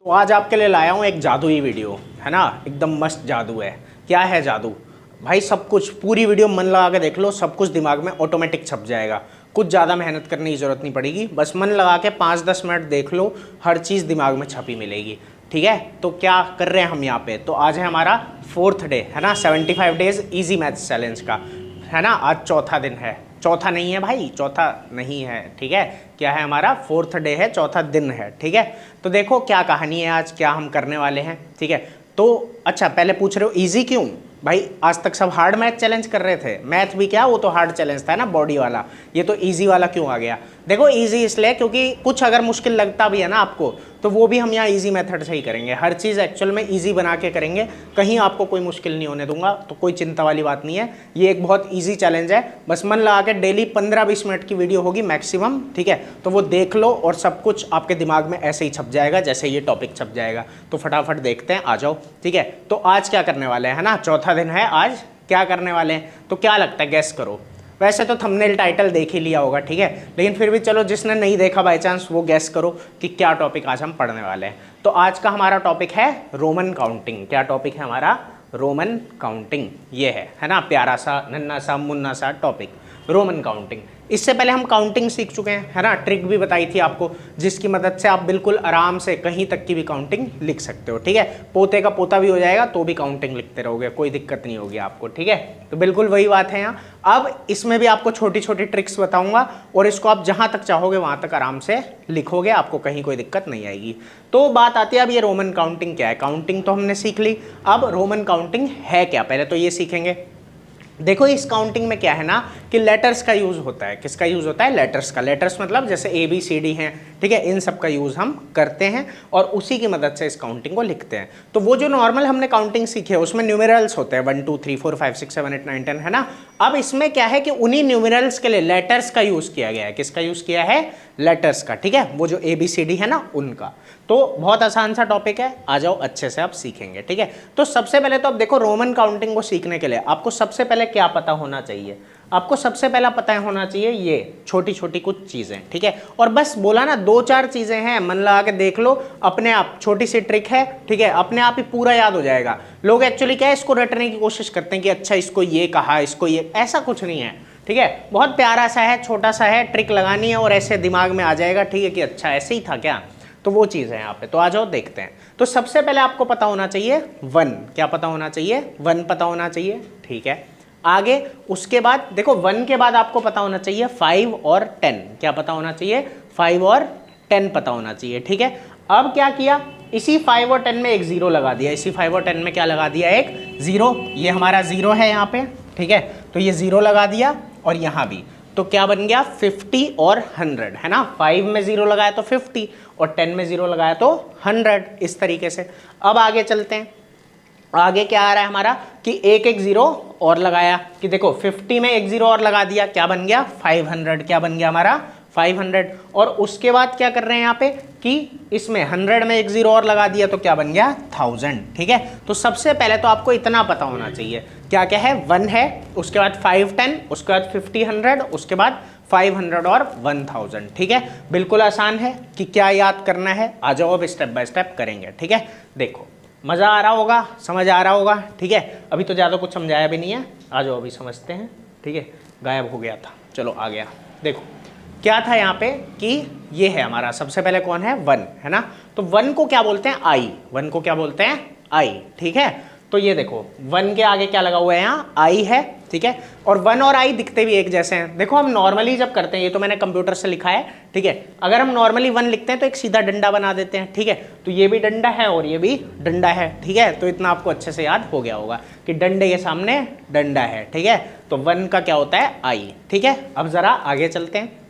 तो आज आपके लिए लाया हूँ एक जादुई वीडियो, है ना। एकदम मस्त जादू है। क्या है जादू भाई? सब कुछ पूरी वीडियो मन लगा के देख लो, सब कुछ दिमाग में ऑटोमेटिक छप जाएगा। कुछ ज़्यादा मेहनत करने की ज़रूरत नहीं पड़ेगी, बस मन लगा के 5-10 मिनट देख लो, हर चीज़ दिमाग में छपी मिलेगी। ठीक है, तो क्या कर रहे हैं हम यहाँ पे? तो आज है हमारा 4th डे, है ना, 75 डेज ईजी मैथ्स चैलेंज का, है ना। आज चौथा दिन है, चौथा नहीं है भाई, चौथा नहीं है, ठीक है। क्या है? हमारा 4th डे है, चौथा दिन है, ठीक है। तो देखो क्या कहानी है आज, क्या हम करने वाले हैं, ठीक है। तो अच्छा, पहले पूछ रहे हो इजी क्यों? भाई आज तक सब हार्ड मैथ चैलेंज कर रहे थे, मैथ भी क्या, वो तो हार्ड चैलेंज था ना, बॉडी वाला। ये तो इजी वाला क्यों आ गया? देखो इजी इसलिए क्योंकि कुछ अगर मुश्किल लगता भी है ना आपको, तो वो भी हम यहाँ इजी मेथड से ही करेंगे। हर चीज़ एक्चुअल में इजी बना के करेंगे, कहीं आपको कोई मुश्किल नहीं होने दूंगा, तो कोई चिंता वाली बात नहीं है। ये एक बहुत इजी चैलेंज है, बस मन लगा के डेली 15-20 मिनट की वीडियो होगी मैक्सिमम, ठीक है। तो वो देख लो और सब कुछ आपके दिमाग में ऐसे ही छप जाएगा जैसे ये टॉपिक छप जाएगा। तो फटाफट देखते हैं, आ जाओ, ठीक है। तो आज क्या करने वाले हैं, है ना, चौथा दिन है आज, क्या करने वाले हैं? तो क्या लगता है, गैस करो। वैसे तो थंबनेल टाइटल देख ही लिया होगा, ठीक है, लेकिन फिर भी चलो जिसने नहीं देखा बाय चांस वो गैस करो कि क्या टॉपिक आज हम पढ़ने वाले हैं। तो आज का हमारा टॉपिक है रोमन काउंटिंग। क्या टॉपिक है हमारा? Roman counting. ये है ना, प्यारा सा नन्ना सा मुन्ना सा टॉपिक, रोमन काउंटिंग। इससे पहले हम काउंटिंग सीख चुके हैं, है ना, ट्रिक भी बताई थी आपको, जिसकी मदद से आप बिल्कुल आराम से कहीं तक की भी काउंटिंग लिख सकते हो, ठीक है। पोते का पोता भी हो जाएगा तो भी काउंटिंग लिखते रहोगे, कोई दिक्कत नहीं होगी आपको, ठीक है। तो बिल्कुल वही बात है यहाँ। अब इसमें भी आपको छोटी छोटी ट्रिक्स बताऊंगा और इसको आप जहां तक चाहोगे वहां तक आराम से लिखोगे, आपको कहीं कोई दिक्कत नहीं आएगी। तो बात आती है अब ये रोमन काउंटिंग क्या है। काउंटिंग तो हमने सीख ली, अब रोमन काउंटिंग है क्या, पहले तो ये सीखेंगे। देखो इस काउंटिंग में क्या है ना कि लेटर्स का यूज होता है। किसका यूज होता है? लेटर्स का। लेटर्स मतलब जैसे ABCD हैं, ठीक है, इन सब का यूज हम करते हैं और उसी की मदद से इस काउंटिंग को लिखते हैं। तो वो जो नॉर्मल हमने काउंटिंग सीखी है उसमें न्यूमेरल्स होते हैं 1 2 3 4 5 6 7 8 9 10, है ना। अब इसमें क्या है कि उन्हीं न्यूमेरल्स के लिए लेटर्स का यूज किया गया है। किसका यूज किया है? लेटर्स का, ठीक है, वो जो ABCD है ना उनका। तो बहुत आसान सा टॉपिक है, आ जाओ अच्छे से आप सीखेंगे, ठीक है। तो सबसे पहले तो अब देखो रोमन काउंटिंग को सीखने के लिए आपको सबसे पहले क्या पता होना चाहिए? आपको सबसे पहला पता होना चाहिए ये छोटी छोटी कुछ चीजें, ठीक है। और बस बोला ना, 2-4 चीजें हैं, मन लगा के देख लो, अपने आप छोटी सी ट्रिक है, ठीक है, अपने आप ही पूरा याद हो जाएगा। लोग एक्चुअली क्या है, इसको रटने की कोशिश करते हैं कि अच्छा इसको ये कहा, इसको ये, ऐसा कुछ नहीं है, ठीक है। बहुत प्यारा सा है, छोटा सा है, ट्रिक लगानी है और ऐसे दिमाग में आ जाएगा, ठीक है, कि अच्छा ऐसे ही था क्या। तो वो चीज़ है यहाँ पे। तो आ जाओ देखते हैं। तो सबसे पहले आपको पता होना चाहिए 1। क्या पता होना चाहिए? 1 पता होना चाहिए, ठीक है। आगे उसके बाद देखो 1 के बाद आपको पता होना चाहिए 5 और 10। क्या पता होना चाहिए? 5 और 10 पता होना चाहिए, ठीक है। अब क्या किया, इसी 5 और 10 में एक 0 लगा दिया। इसी 5 और 10 में क्या लगा दिया? एक 0। ये हमारा 0 है यहाँ पे, ठीक है। तो ये 0 लगा दिया और यहाँ भी। तो क्या बन गया? 50 और 100, है ना। 5 में 0 लगाया तो 50 और 10 में 0 लगाया तो 100, इस तरीके से। अब आगे चलते हैं। आगे क्या आ रहा है हमारा कि एक 0 और लगाया, कि देखो 50 में एक 0 और लगा दिया, क्या बन गया? 500। क्या बन गया हमारा? 500। और उसके बाद क्या कर रहे हैं यहाँ पे कि इसमें 100 में एक 0 और लगा दिया तो क्या बन गया? 1000, ठीक है। तो सबसे पहले तो आपको इतना पता होना चाहिए, क्या क्या है? 1 है, उसके बाद 5 10, उसके बाद 50 100, उसके बाद 500 और 1000, ठीक है। बिल्कुल आसान है कि क्या याद करना है। आ जाओ अब स्टेप बाय स्टेप करेंगे, ठीक है। देखो मज़ा आ रहा होगा, समझ आ रहा होगा, ठीक है। अभी तो ज़्यादा कुछ समझाया भी नहीं है, आ जाओ अभी समझते हैं, ठीक है। गायब हो गया था, चलो आ गया। देखो क्या था यहाँ पे कि ये है हमारा, सबसे पहले कौन है? 1, है ना। तो 1 को क्या बोलते हैं? आई। 1 को क्या बोलते हैं? आई, ठीक है। तो ये देखो 1 के आगे क्या लगा हुआ है? यहाँ आई है, ठीक है। और 1 और आई दिखते भी एक जैसे हैं। देखो हम नॉर्मली जब करते हैं, ये तो मैंने कंप्यूटर से लिखा है, ठीक है। अगर हम नॉर्मली 1 लिखते हैं तो एक सीधा डंडा बना देते हैं, ठीक है। तो ये भी डंडा है और ये भी डंडा है, ठीक है। तो इतना आपको अच्छे से याद हो गया होगा कि डंडे के सामने डंडा है, ठीक है। तो 1 का क्या होता है? आई, ठीक है। अब जरा आगे चलते हैं।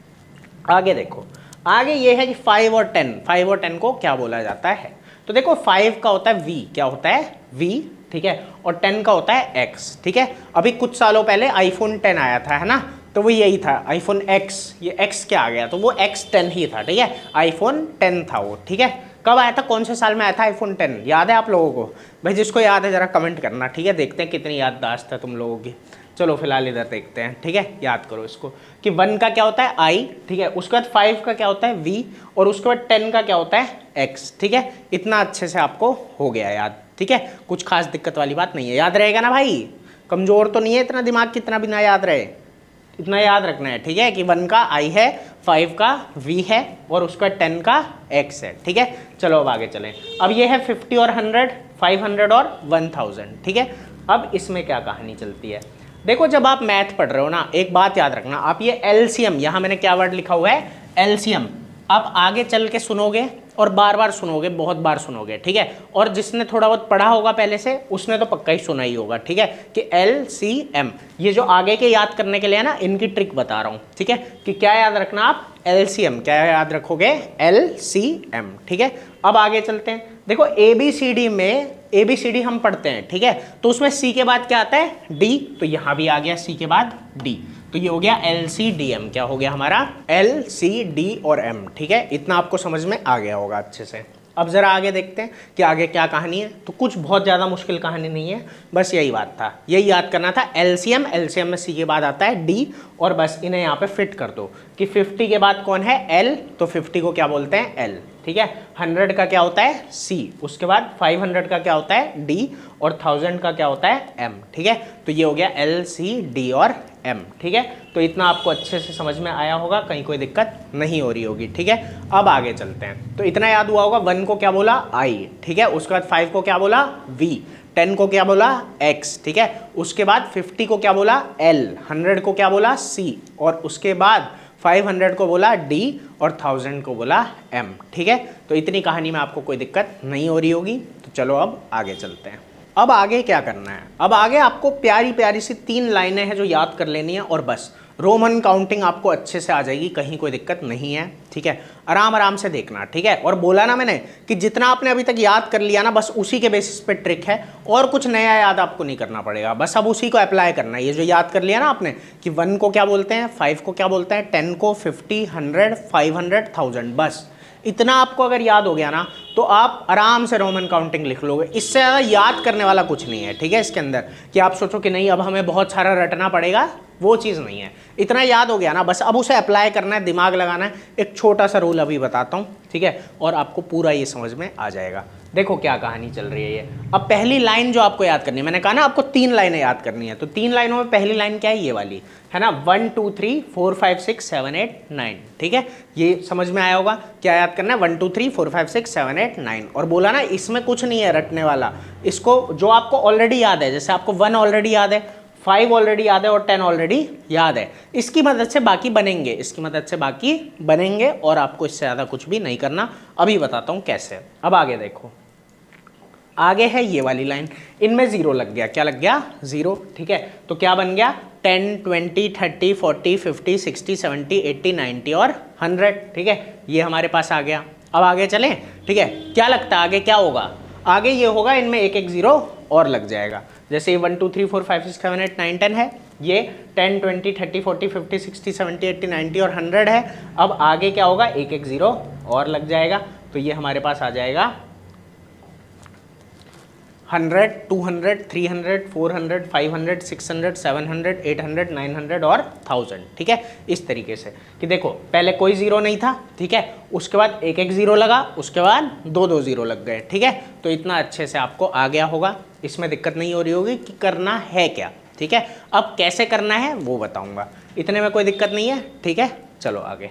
आगे देखो, आगे ये है कि 5 और 10। 5 और 10 को क्या बोला जाता है? तो देखो 5 का होता है V। क्या होता है? V, ठीक है। और 10 का होता है X, ठीक है। अभी कुछ सालों पहले iPhone 10 आया था, है ना, तो वो यही था iPhone X। ये X क्या आ गया? तो वो X10 ही था, ठीक है। iPhone 10 था वो, ठीक है। कब आया था? कौन से साल में आया था iPhone 10? याद है आप लोगों को? भाई जिसको याद है जरा कमेंट करना, ठीक है। देखते हैं कितनी याददाश्त है तुम लोगों की। चलो फिलहाल इधर देखते हैं, ठीक है। याद करो इसको कि 1 का क्या होता है I, ठीक है। उसके बाद 5 का क्या होता है V, और उसके बाद 10 का क्या होता है X, ठीक है। इतना अच्छे से आपको हो गया याद, ठीक है। कुछ खास दिक्कत वाली बात नहीं है, याद रहेगा ना भाई, कमजोर तो नहीं है इतना दिमाग कितना भी ना याद रहे, इतना याद रखना है, ठीक है। कि 1 का I है, 5 का V है, और उसका 10 का X है, ठीक है। चलो अब आगे चलें। अब ये है 50 और 100, 500 और 1000, ठीक है। अब इसमें क्या कहानी चलती है, देखो जब आप मैथ पढ़ रहे हो ना, एक बात याद रखना, आप ये एलसीएम, यहाँ मैंने क्या वर्ड लिखा हुआ है, एलसीएम, आप आगे चल के सुनोगे और बार बार सुनोगे, बहुत बार सुनोगे, ठीक है। और जिसने थोड़ा बहुत पढ़ा होगा पहले से, उसने तो पक्का ही सुना ही होगा, ठीक है। कि LCM, ये जो आगे के याद करने के लिए है ना, इनकी ट्रिक बता रहा हूँ, ठीक है। कि क्या याद रखना आप, LCM, क्या याद रखोगे, LCM, ठीक है। अब आगे चलते हैं। देखो ABCD में, ABCD हम पढ़ते हैं, ठीक है। तो उसमें C के बाद क्या आता है, D, तो यहाँ भी आ गया C के बाद D, तो ये हो गया LCDM, क्या हो गया हमारा, LCD और M, ठीक है। इतना आपको समझ में आ गया होगा अच्छे से। अब जरा आगे देखते हैं कि आगे क्या कहानी है। तो कुछ बहुत ज़्यादा मुश्किल कहानी नहीं है, बस यही बात था, यही याद करना था। LCM, LCM में C के बाद आता है D, और बस इन्हें यहाँ पे फिट कर दो कि 50 के बाद कौन है, L, तो 50 को क्या बोलते हैं, L, ठीक है। 100 का क्या होता है, C, उसके बाद 500 का क्या होता है, D, और 1000 का क्या होता है, M, ठीक है। तो ये हो गया LCD और M, ठीक है। तो इतना आपको अच्छे से समझ में आया होगा, कहीं कोई दिक्कत नहीं हो रही होगी, ठीक है। अब आगे चलते हैं। तो इतना याद हुआ होगा, 1 को क्या बोला, I, ठीक है। उसके बाद 5 को क्या बोला, V, 10 को क्या बोला, X, ठीक है। उसके बाद 50 को क्या बोला, L, 100 को क्या बोला, C, और उसके बाद 500 को बोला D, और 1000 को बोला M, ठीक है। तो इतनी कहानी में आपको कोई दिक्कत नहीं हो रही होगी। तो चलो अब आगे चलते हैं। अब आगे क्या करना है, अब आगे आपको प्यारी प्यारी सी 3 लाइनें हैं जो याद कर लेनी है, और बस रोमन काउंटिंग आपको अच्छे से आ जाएगी, कहीं कोई दिक्कत नहीं है, ठीक है। आराम आराम से देखना, ठीक है। और बोला ना मैंने कि जितना आपने अभी तक याद कर लिया ना, बस उसी के बेसिस पे ट्रिक है, और कुछ नया याद आपको नहीं करना पड़ेगा, बस अब उसी को अप्लाई करना है। ये जो याद कर लिया ना आपने कि 1 को क्या बोलते हैं, 5 को क्या बोलते हैं, 10 को, 50, 100, 500, 1000, बस इतना आपको अगर याद हो गया ना, तो आप आराम से रोमन काउंटिंग लिख लोगे। इससे ज़्यादा याद करने वाला कुछ नहीं है, ठीक है। इसके अंदर कि आप सोचो कि नहीं अब हमें बहुत सारा रटना पड़ेगा, वो चीज़ नहीं है। इतना याद हो गया ना, बस अब उसे अप्लाई करना है, दिमाग लगाना है। एक छोटा सा रूल अभी बताता हूँ, ठीक है, और आपको पूरा ये समझ में आ जाएगा। देखो क्या कहानी चल रही है ये। अब पहली लाइन जो आपको याद करनी है, मैंने कहा ना आपको 3 लाइनें याद करनी है, तो 3 लाइनों में पहली लाइन क्या है, ये वाली है ना, 1 2 3 4 5 6 7 8 9, ठीक है। ये समझ में आया होगा क्या याद करना है, 1 2 3 4 5 6 7 8 9। और बोला ना इसमें कुछ नहीं है रटने वाला, इसको जो आपको ऑलरेडी याद है, जैसे आपको 1 ऑलरेडी याद है, 5 ऑलरेडी याद है, और 10 ऑलरेडी याद है, इसकी मदद से बाकी बनेंगे, इसकी मदद से बाकी बनेंगे, और आपको इससे ज़्यादा कुछ भी नहीं करना। अभी बताता हूँ कैसे। अब आगे देखो, आगे है ये वाली लाइन, इनमें 0 लग गया, क्या लग गया, 0, ठीक है। तो क्या बन गया, 10 20 30 40 50 60 70 80 90 और 100, ठीक है। ये हमारे पास आ गया। अब आगे चलें, ठीक है। क्या लगता है आगे क्या होगा, आगे ये होगा, इनमें एक एक 0 और लग जाएगा। जैसे ये 1 2 3 4 5 6 7 8 9 10 है, ये 10 20 30 40 50 60 70 80 90 और 100 है। अब आगे क्या होगा, एक एक 0 और लग जाएगा, तो ये हमारे पास आ जाएगा 100 200 300 400 500 600 700 800 900 और 1000, ठीक है। इस तरीके से कि देखो पहले कोई 0 नहीं था, ठीक है, उसके बाद एक एक 0 लगा, उसके बाद 2 2 0 लग गए, ठीक है। तो इतना अच्छे से आपको आ गया होगा, इसमें दिक्कत नहीं हो रही होगी कि करना है क्या, ठीक है। अब कैसे करना है वो बताऊंगा, इतने में कोई दिक्कत नहीं है, ठीक है। चलो आगे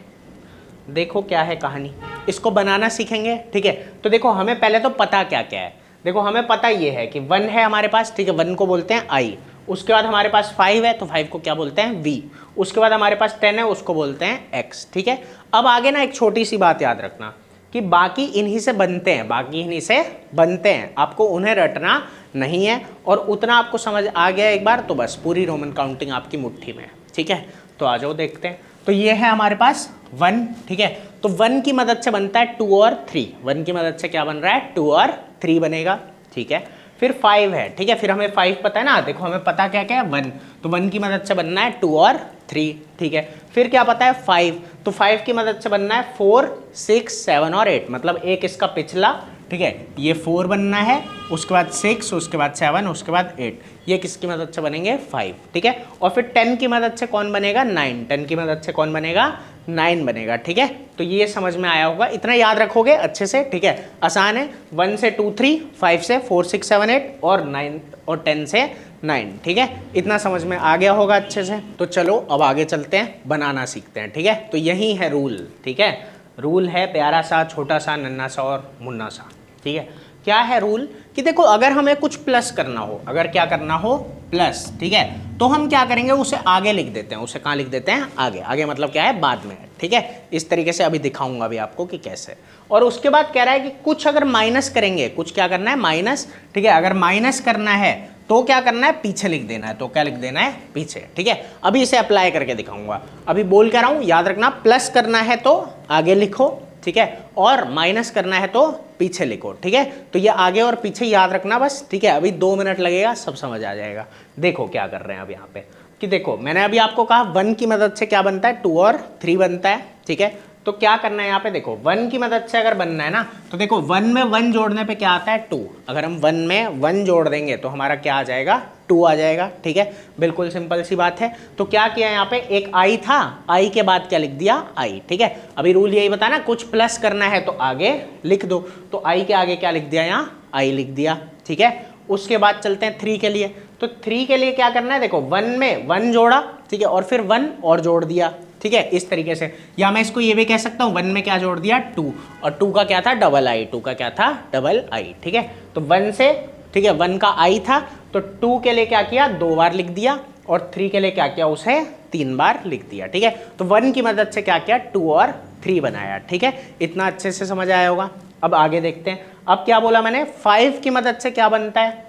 देखो क्या है कहानी, इसको बनाना सीखेंगे, ठीक है। तो देखो हमें पहले तो पता क्या क्या है, देखो हमें पता ये है कि 1 है हमारे पास, ठीक है, 1 को बोलते हैं I, उसके बाद हमारे पास 5 है, तो 5 को क्या बोलते हैं, V, उसके बाद हमारे पास 10 है, उसको बोलते हैं X, ठीक है। अब आगे ना एक छोटी सी बात याद रखना कि बाकी इन्हीं से बनते हैं, बाकी इन्हीं से बनते हैं, आपको उन्हें रटना नहीं है, और उतना आपको समझ आ गया एक बार तो बस पूरी रोमन काउंटिंग आपकी मुट्ठी में, ठीक है। तो आ जाओ देखते हैं। तो ये है हमारे पास 1, ठीक है। तो 1 की मदद से बनता है 2 और 3, 1 की मदद से क्या बन रहा है, 2 और 3 बनेगा, ठीक है। फिर 5 है, ठीक है, फिर हमें 5 पता है ना, देखो हमें पता क्या क्या है, 1, तो 1 की मदद से बनना है 2 और 3, ठीक है। फिर क्या पता है 5, तो 5 की मदद से बनना है 4 6 7 और 8, मतलब एक इसका पिछला, ठीक है, ये 4 बनना है, उसके बाद 6, उसके बाद 7, उसके बाद 8, ये किसकी मदद से बनेंगे 5, ठीक है। और फिर 10 की मदद से कौन बनेगा 9, 10 की मदद से कौन बनेगा 9 बनेगा, ठीक है। तो ये समझ में आया होगा, इतना याद रखोगे अच्छे से, ठीक है, आसान है। 1 से 2 3, 5 से 4 6 7 8 और 9 और 10 से 9, ठीक है, इतना समझ में आ गया होगा अच्छे से। तो चलो अब आगे चलते हैं, बनाना सीखते हैं, ठीक है। तो यही है रूल, ठीक है, रूल है प्यारा सा, छोटा सा, नन्ना सा और मुन्ना सा, ठीक है। क्या है रूल कि देखो अगर हमें कुछ प्लस करना हो, अगर क्या करना हो प्लस, ठीक है, तो हम क्या करेंगे उसे आगे लिख देते हैं, उसे कहाँ लिख देते हैं आगे, आगे मतलब क्या है बाद में, ठीक है। इस तरीके से अभी दिखाऊंगा अभी आपको कि कैसे। और उसके बाद कह रहा है कि कुछ अगर माइनस करेंगे, कुछ क्या करना है माइनस, ठीक है, अगर माइनस करना है तो क्या करना है पीछे लिख देना है, तो क्या लिख देना है पीछे, ठीक है। अभी इसे अप्लाई करके दिखाऊंगा, अभी बोल कर रहा हूं, याद रखना प्लस करना है तो आगे लिखो, ठीक है, और माइनस करना है तो पीछे लिखो, ठीक है। तो ये आगे और पीछे याद रखना बस, ठीक है। अभी 2 मिनट लगेगा, सब समझ आ जाएगा। देखो क्या कर रहे हैं अब यहाँ पे कि देखो मैंने अभी आपको कहा 1 की मदद से क्या बनता है 2 और 3 बनता है, ठीक है। तो क्या करना है यहाँ पे देखो 1 की मदद से अगर बनना है ना, तो देखो 1 में 1 जोड़ने पे क्या आता है 2, अगर हम 1 में 1 जोड़ देंगे तो हमारा क्या आ जाएगा 2 आ जाएगा, ठीक है, बिल्कुल सिंपल सी बात है। तो क्या किया यहाँ पे, एक आई था, आई के बाद क्या लिख दिया आई, ठीक है। अभी रूल यही बताना, कुछ प्लस करना है तो आगे लिख दो, तो आई के आगे क्या लिख दिया यहाँ आई लिख दिया, ठीक है। उसके बाद चलते हैं 3 के लिए, तो 3 के लिए क्या करना है देखो 1 में 1 जोड़ा, ठीक है, और फिर 1 और जोड़ दिया, ठीक है, इस तरीके से। या मैं इसको ये भी कह सकता हूँ 1 में क्या जोड़ दिया 2, और 2 का क्या था डबल आई, 2 का क्या था डबल आई, ठीक है। तो 1 से, ठीक है, 1 का आई था तो 2 के लिए क्या किया 2 बार लिख दिया, और 3 के लिए क्या किया उसे 3 बार लिख दिया, ठीक है। तो 1 की मदद से क्या किया 2 और 3 बनाया, ठीक है, इतना अच्छे से समझ आया होगा। अब आगे देखते हैं, अब क्या बोला मैंने 5 की मदद से क्या बनता है,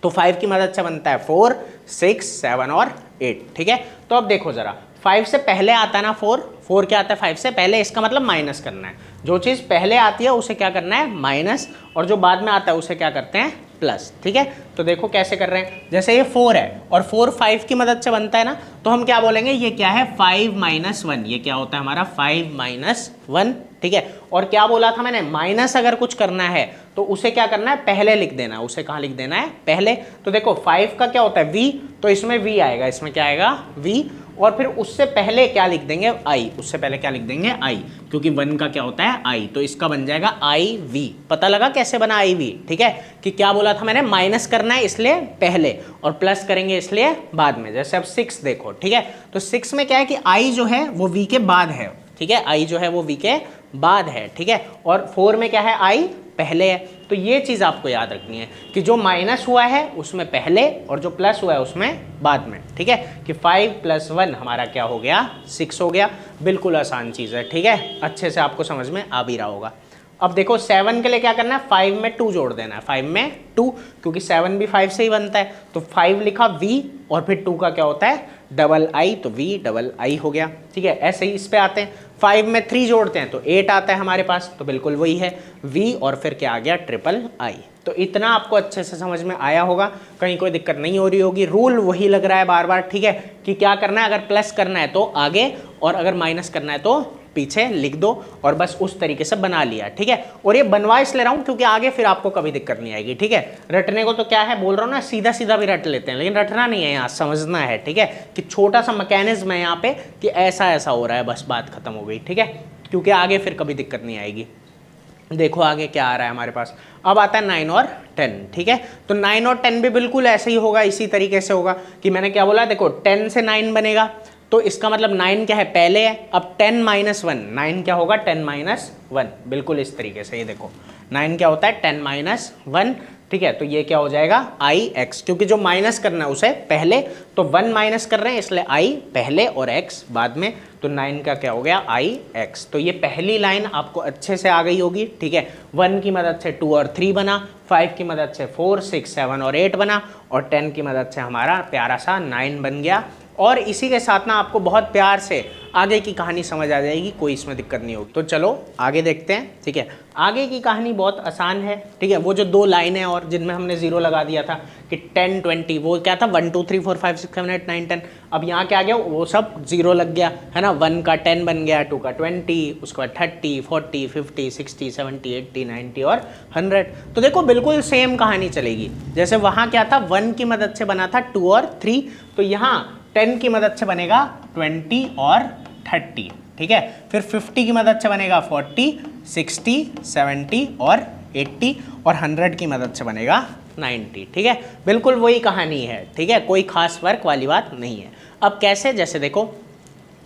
तो 5 की मदद से बनता है 4 6 7 और 8, ठीक है। तो अब देखो जरा 5 से पहले आता है ना 4, 4 क्या आता है 5 से पहले, इसका मतलब माइनस करना है, जो चीज़ पहले आती है उसे क्या करना है माइनस, और जो बाद में आता है उसे क्या करते हैं प्लस, ठीक है। तो देखो कैसे कर रहे हैं, जैसे ये 4 है और 4 5 की मदद से बनता है ना, तो हम क्या बोलेंगे ये क्या है 5 - 1, ये क्या होता है हमारा 5 - 1, ठीक है। और क्या बोला था मैंने, माइनस अगर कुछ करना है तो उसे क्या करना है पहले लिख देना है, उसे कहाँ लिख देना है पहले। तो देखो 5 का क्या होता है v, तो इसमें v आएगा, इसमें क्या आएगा v, और फिर उससे पहले क्या लिख देंगे i, उससे पहले क्या लिख देंगे i, क्योंकि 1 का क्या होता है i, तो इसका बन जाएगा iv। पता लगा कैसे बना iv, ठीक है, कि क्या बोला था मैंने माइनस करना है इसलिए पहले और प्लस करेंगे इसलिए बाद में। जैसे अब 6 देखो, ठीक है, तो 6 में क्या है कि i जो है वो v के बाद है, ठीक है, i जो है वो v के बाद है, ठीक है, और 4 में क्या है i पहले है। तो ये चीज़ आपको याद रखनी है कि जो माइनस हुआ है उसमें पहले और जो प्लस हुआ है उसमें बाद में, ठीक है, कि 5 + 1 हमारा क्या हो गया 6 हो गया। बिल्कुल आसान चीज़ है, ठीक है, अच्छे से आपको समझ में आ भी रहा होगा। अब देखो 7 के लिए क्या करना है 5 में 2 जोड़ देना है, 5 में 2, क्योंकि 7 भी 5 से ही बनता है, तो 5 लिखा v और फिर 2 का क्या होता है डबल आई, तो v डबल आई हो गया, ठीक है। ऐसे ही इस पे आते हैं, 5 में 3 जोड़ते हैं तो 8 आता है हमारे पास, तो बिल्कुल वही है v और फिर क्या आ गया ट्रिपल आई। तो इतना आपको अच्छे से समझ में आया होगा, कहीं कोई दिक्कत नहीं हो रही होगी। रूल वही लग रहा है बार बार, ठीक है, कि क्या करना है, अगर प्लस करना है तो आगे और अगर माइनस करना है तो पीछे लिख दो, और बस उस तरीके से बना लिया, ठीक है। और ये बनवा इसलिए रहा हूं क्योंकि आगे फिर आपको कभी दिक्कत नहीं आएगी, ठीक है। रटने को तो क्या है बोल रहा हूं ना, सीधा सीधा भी रट लेते हैं, लेकिन रटना नहीं है यहाँ, समझना है, ठीक है, कि छोटा सा मैकेनिज्म है यहाँ पे कि ऐसा ऐसा हो रहा है, बस बात खत्म हो गई, ठीक है, क्योंकि आगे फिर कभी दिक्कत नहीं आएगी। देखो आगे क्या आ रहा है हमारे पास, अब आता है 9 और 10, ठीक है। तो 9 और 10 भी बिल्कुल ऐसे ही होगा, इसी तरीके से होगा कि मैंने क्या बोला, देखो 10 से 9 बनेगा, तो इसका मतलब 9 क्या है पहले है, अब 10 - 1, 9 क्या होगा 10 - 1, बिल्कुल इस तरीके से। ये देखो 9 क्या होता है 10 - 1, ठीक है। तो ये क्या हो जाएगा ix, क्योंकि जो माइनस करना है उसे पहले, तो 1 माइनस कर रहे हैं इसलिए i पहले और x बाद में, तो 9 का क्या हो गया ix। तो ये पहली लाइन आपको अच्छे से आ गई होगी, ठीक है। 1 की मदद से 2 और 3 बना, 5 की मदद से 4 6 7 और 8 बना, और 10 की मदद से हमारा प्यारा सा 9 बन गया। और इसी के साथ ना आपको बहुत प्यार से आगे की कहानी समझ आ जाएगी, कोई इसमें दिक्कत नहीं होगी। तो चलो आगे देखते हैं, ठीक है। आगे की कहानी बहुत आसान है, ठीक है। वो जो 2 लाइनें और जिनमें हमने 0 लगा दिया था कि 10 20, वो क्या था 1 2 3 4 5 6 7 8 9 10। अब यहाँ क्या आ गया, वो सब 0 लग गया है ना। 1 का 10 बन गया, 2 का 20, उसके बाद 30 40 50 60 70 80 90 और 100। तो देखो बिल्कुल सेम कहानी चलेगी। जैसे वहाँ क्या था, 1 की मदद से बना था 2 और 3, तो यहाँ 10 की मदद से बनेगा 20 और 30, ठीक है। फिर 50 की मदद से बनेगा 40 60 70 और 80, और 100 की मदद से बनेगा 90, ठीक है। बिल्कुल वही कहानी है, ठीक है, कोई खास फर्क वाली बात नहीं है। अब कैसे, जैसे देखो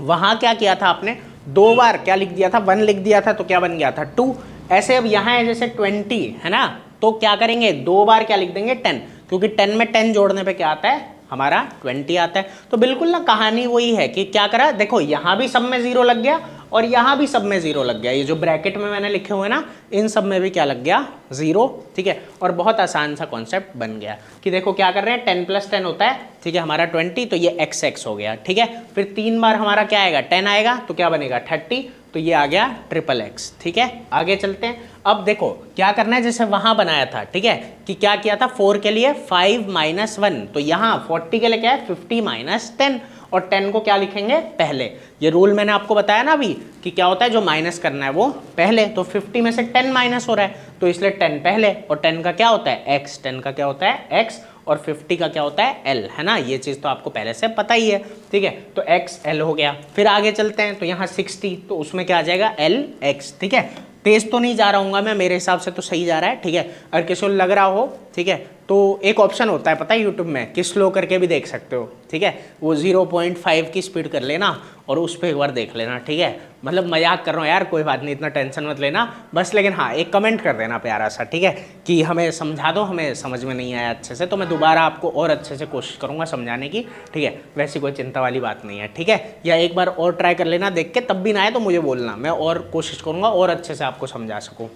वहाँ क्या किया था आपने, 2 बार क्या लिख दिया था, 1 लिख दिया था तो क्या बन गया था 2। ऐसे अब यहाँ है जैसे 20 है ना, तो क्या करेंगे 2 बार क्या लिख देंगे 10, क्योंकि 10 में 10 जोड़ने पे क्या आता है हमारा 20 आता है। तो बिल्कुल ना कहानी वही है कि क्या करा, देखो यहाँ भी सब में 0 लग गया और यहाँ भी सब में 0 लग गया। ये जो ब्रैकेट में मैंने लिखे हुए ना, इन सब में भी क्या लग गया 0, ठीक है। और बहुत आसान सा कॉन्सेप्ट बन गया कि देखो क्या कर रहे हैं, 10 + 10 होता है, ठीक है, हमारा 20, तो ये x हो गया, ठीक है। फिर 3 बार हमारा क्या आएगा 10 आएगा, तो क्या बनेगा 30, तो ये आ गया XXX, ठीक है। आगे चलते हैं। अब देखो क्या करना है, जैसे वहां बनाया था, ठीक है, कि क्या किया था 4 के लिए 5 - 1, तो यहाँ 40 के लिए क्या है 50 - 10, और 10 को क्या लिखेंगे पहले। ये रूल मैंने आपको बताया ना अभी कि क्या होता है, जो माइनस करना है वो पहले। तो 50 में से 10 माइनस हो रहा है, तो इसलिए 10 पहले, और 10 का क्या होता है x, 10 का क्या होता है x, और 50 का क्या होता है L, है ना। ये चीज़ तो आपको पहले से पता ही है, ठीक है। तो XL हो गया। फिर आगे चलते हैं, तो यहाँ 60, तो उसमें क्या आ जाएगा LX, ठीक है। तेज तो नहीं जा रहा हूँ मैं, मेरे हिसाब से तो सही जा रहा है, ठीक है। अगर किसी को लग रहा हो, ठीक है, तो एक ऑप्शन होता है पता है यूट्यूब में कि स्लो करके भी देख सकते हो, ठीक है। वो 0.5 की स्पीड कर लेना और उस पर एक बार देख लेना, ठीक है। मतलब मजाक कर रहा हूँ यार, कोई बात नहीं, इतना टेंशन मत लेना बस। लेकिन हाँ, एक कमेंट कर देना प्यारा सा, ठीक है, कि हमें समझा दो, हमें समझ में नहीं आया अच्छे से, तो मैं दोबारा आपको और अच्छे से कोशिश करूँगा समझाने की, ठीक है। वैसी कोई चिंता वाली बात नहीं है, ठीक है। या एक बार और ट्राई कर लेना देख के, तब भी ना आए तो मुझे बोलना, मैं और कोशिश करूँगा और अच्छे से आपको समझा सकूँ।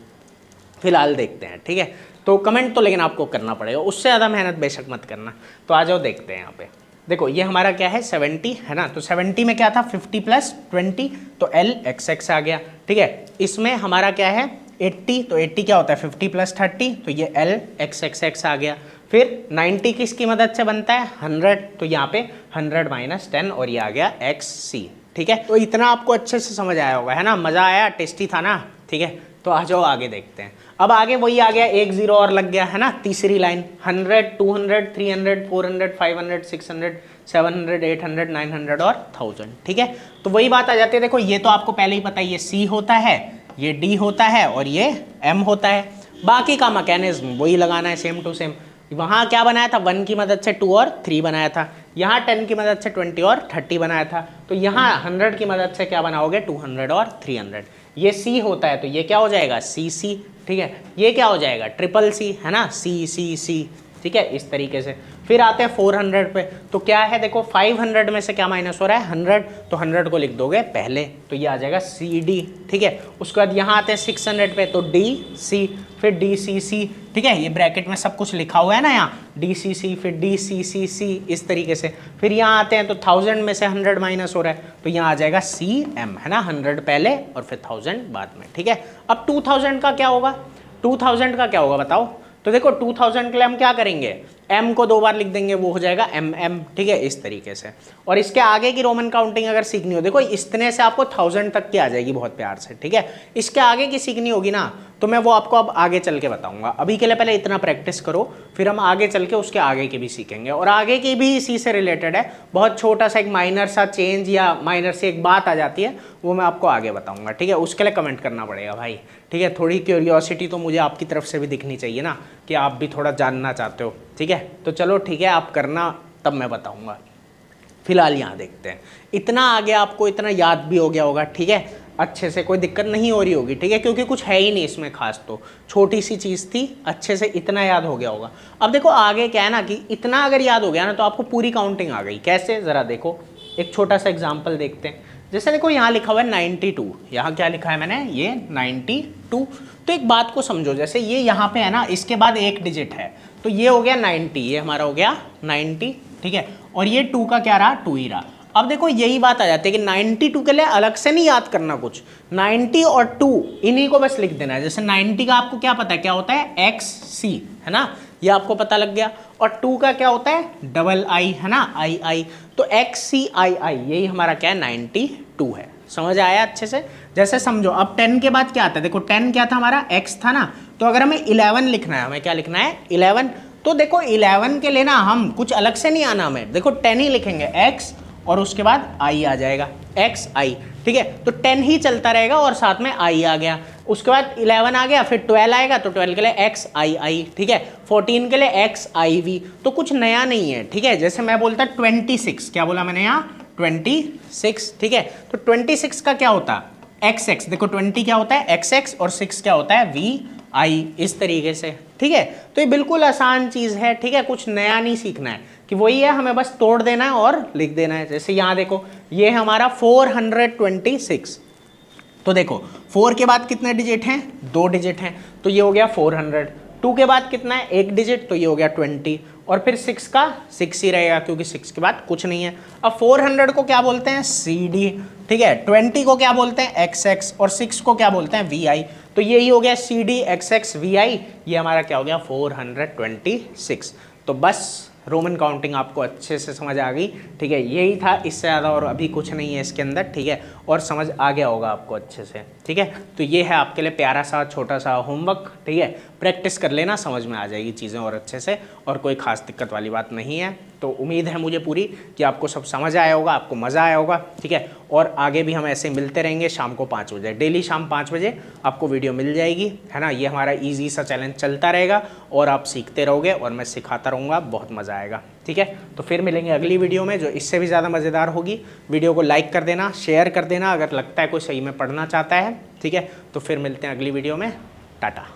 फिलहाल देखते हैं, ठीक है। तो कमेंट तो लेकिन आपको करना पड़ेगा, उससे ज़्यादा मेहनत बेशक मत करना। तो आ जाओ देखते हैं यहाँ पे। देखो ये हमारा क्या है 70 है ना, तो 70 में क्या था 50 + 20, तो LXX आ गया, ठीक है। इसमें हमारा क्या है 80, तो 80 क्या होता है 50 + 30, तो ये LXXX आ गया। फिर 90 किसकी मदद से बनता है 100, तो यहाँ पे 100 - 10, और ये आ गया XC, ठीक है। तो इतना आपको अच्छे से समझ आया होगा, है ना, मज़ा आया, टेस्टी था ना, ठीक है। तो आ जाओ आगे देखते हैं। अब आगे वही आ गया, एक 0 और लग गया, है ना, तीसरी लाइन 100 200 300 400 500 600 700 800 900 और 1000, ठीक है। तो वही बात आ जाती है, देखो ये तो आपको पहले ही पता है, ये C होता है, ये D होता है और ये M होता है। बाकी का मैकेनिज्म वही लगाना है सेम टू सेम। वहाँ क्या बनाया था 1 की मदद से 2 और 3 बनाया था, यहाँ 10 की मदद से 20 और 30 बनाया था, तो यहाँ 100 की मदद से क्या बनाओगे 200 और 300। ये C होता है तो ये क्या हो जाएगा CC, ठीक है। ये क्या हो जाएगा CCC, है ना, CCC, ठीक है, इस तरीके से। फिर आते हैं 400 पे, तो क्या है देखो 500 में से क्या माइनस हो रहा है 100, तो 100 को लिख दोगे पहले, तो ये आ जाएगा CD, ठीक है। उसके बाद यहाँ आते हैं 600 पे, तो DC, फिर DCC, ठीक है। ये ब्रैकेट में सब कुछ लिखा हुआ है ना, यहाँ DCC, फिर DCCC, इस तरीके से। फिर यहाँ आते हैं तो 1000 में से 100 माइनस हो रहा है, तो यहाँ आ जाएगा CM, है ना, 100 पहले और फिर 1000 बाद में, ठीक है। अब 2000 का क्या होगा, 2000 का क्या होगा बताओ। तो देखो 2000 के लिए हम क्या करेंगे, M को 2 बार लिख देंगे, वो हो जाएगा MM, ठीक है, इस तरीके से। और इसके आगे की रोमन काउंटिंग अगर सीखनी हो, देखो इतने से आपको 1000 तक की आ जाएगी बहुत प्यार से, ठीक है। इसके आगे की सीखनी होगी ना, तो मैं वो आपको अब आगे चल के बताऊंगा। अभी के लिए पहले इतना प्रैक्टिस करो, फिर हम आगे चल के उसके आगे की भी सीखेंगे, और आगे की भी इसी से रिलेटेड है। बहुत छोटा सा एक माइनर सा चेंज या माइनर से एक बात आ जाती है, वो मैं आपको आगे बताऊंगा, ठीक है। उसके लिए कमेंट करना पड़ेगा भाई, ठीक है। थोड़ी क्यूरियोसिटी तो मुझे आपकी तरफ से भी दिखनी चाहिए ना, कि आप भी थोड़ा जानना चाहते हो, ठीक है। तो चलो ठीक है, आप करना, तब मैं बताऊंगा। फिलहाल यहाँ देखते हैं। इतना आगे आपको इतना याद भी हो गया होगा, ठीक है, अच्छे से, कोई दिक्कत नहीं हो रही होगी, ठीक है, क्योंकि कुछ है ही नहीं इसमें खास, तो छोटी सी चीज़ थी, अच्छे से इतना याद हो गया होगा। अब देखो आगे क्या है ना, कि इतना अगर याद हो गया ना, तो आपको पूरी काउंटिंग आ गई। कैसे, ज़रा देखो, एक छोटा सा एग्जाम्पल देखते हैं। जैसे देखो यहाँ लिखा हुआ है 92, यहाँ क्या लिखा है मैंने, ये 92। तो एक बात को समझो, जैसे ये यहाँ पे है ना, इसके बाद एक डिजिट है, तो ये हो गया 90, ये हमारा हो गया 92, ठीक है, और ये 2 का क्या रहा, 2 ही रहा। अब देखो यही बात आ जाती है कि 92 के लिए अलग से नहीं याद करना कुछ, 90 और 2 इन्हीं को बस लिख देना है। जैसे 90 का आपको क्या पता है क्या होता है, XC, है ना, ये आपको पता लग गया। और 2 का क्या होता है, डबल आई, है ना, II, तो XCII यही हमारा क्या है, 92 है। समझ आया अच्छे से। जैसे समझो अब 10 के बाद क्या आता है, देखो 10 क्या था हमारा, X था ना, तो अगर हमें 11 लिखना है, हमें क्या लिखना है, 11, तो देखो 11 के लिए ना हम कुछ अलग से नहीं आना, हमें देखो 10 ही लिखेंगे, X और उसके बाद I आ जाएगा, XI, ठीक है, तो 10 ही चलता रहेगा और साथ में I आ गया। उसके बाद 11 आ गया, फिर 12 आएगा, तो 12 के लिए XII, ठीक है, 14 के लिए XIV, तो कुछ नया नहीं है, ठीक है। जैसे मैं बोलता 26, क्या बोला मैंने यहाँ, 26, ठीक है, तो 26 का क्या होता है, XX, देखो 20 क्या होता है XX और 6 क्या होता है VI, इस तरीके से, ठीक है। तो ये बिल्कुल आसान चीज़ है, ठीक है, कुछ नया नहीं सीखना है, कि वही है, हमें बस तोड़ देना है और लिख देना है। जैसे यहाँ देखो ये हमारा 426, तो देखो 4 के बाद कितने डिजिट हैं, 2 डिजिट हैं, तो ये हो गया 400। 2 के बाद कितना है, 1 डिजिट, तो ये हो गया 20, और फिर 6 का 6 ही रहेगा क्योंकि 6 के बाद कुछ नहीं है। अब 400 को क्या बोलते हैं, CD, ठीक है, 20 को क्या बोलते हैं, XX, और 6 को क्या बोलते हैं, VI, तो यही हो गया CD, XX, VI, ये हमारा क्या हो गया 426। तो बस रोमन काउंटिंग आपको अच्छे से समझ आ गई, ठीक है, यही था, इससे ज़्यादा और अभी कुछ नहीं है इसके अंदर, ठीक है, और समझ आ गया होगा आपको अच्छे से, ठीक है। तो ये है आपके लिए प्यारा सा छोटा सा होमवर्क, ठीक है, प्रैक्टिस कर लेना, समझ में आ जाएगी चीज़ें और अच्छे से, और कोई खास दिक्कत वाली बात नहीं है। तो उम्मीद है मुझे पूरी कि आपको सब समझ आया होगा, आपको मज़ा आया होगा, ठीक है, और आगे भी हम ऐसे मिलते रहेंगे शाम को 5 बजे, डेली शाम 5 बजे आपको वीडियो मिल जाएगी, है ना। ये हमारा ईजी सा चैलेंज चलता रहेगा और आप सीखते रहोगे और मैं सिखाता रहूँगा, बहुत मज़ा आएगा, ठीक है। तो फिर मिलेंगे अगली वीडियो में जो इससे भी ज़्यादा मज़ेदार होगी। वीडियो को लाइक कर देना, शेयर कर देना अगर लगता है कोई सही में पढ़ना चाहता है, ठीक है। तो फिर मिलते हैं अगली वीडियो में, टाटा।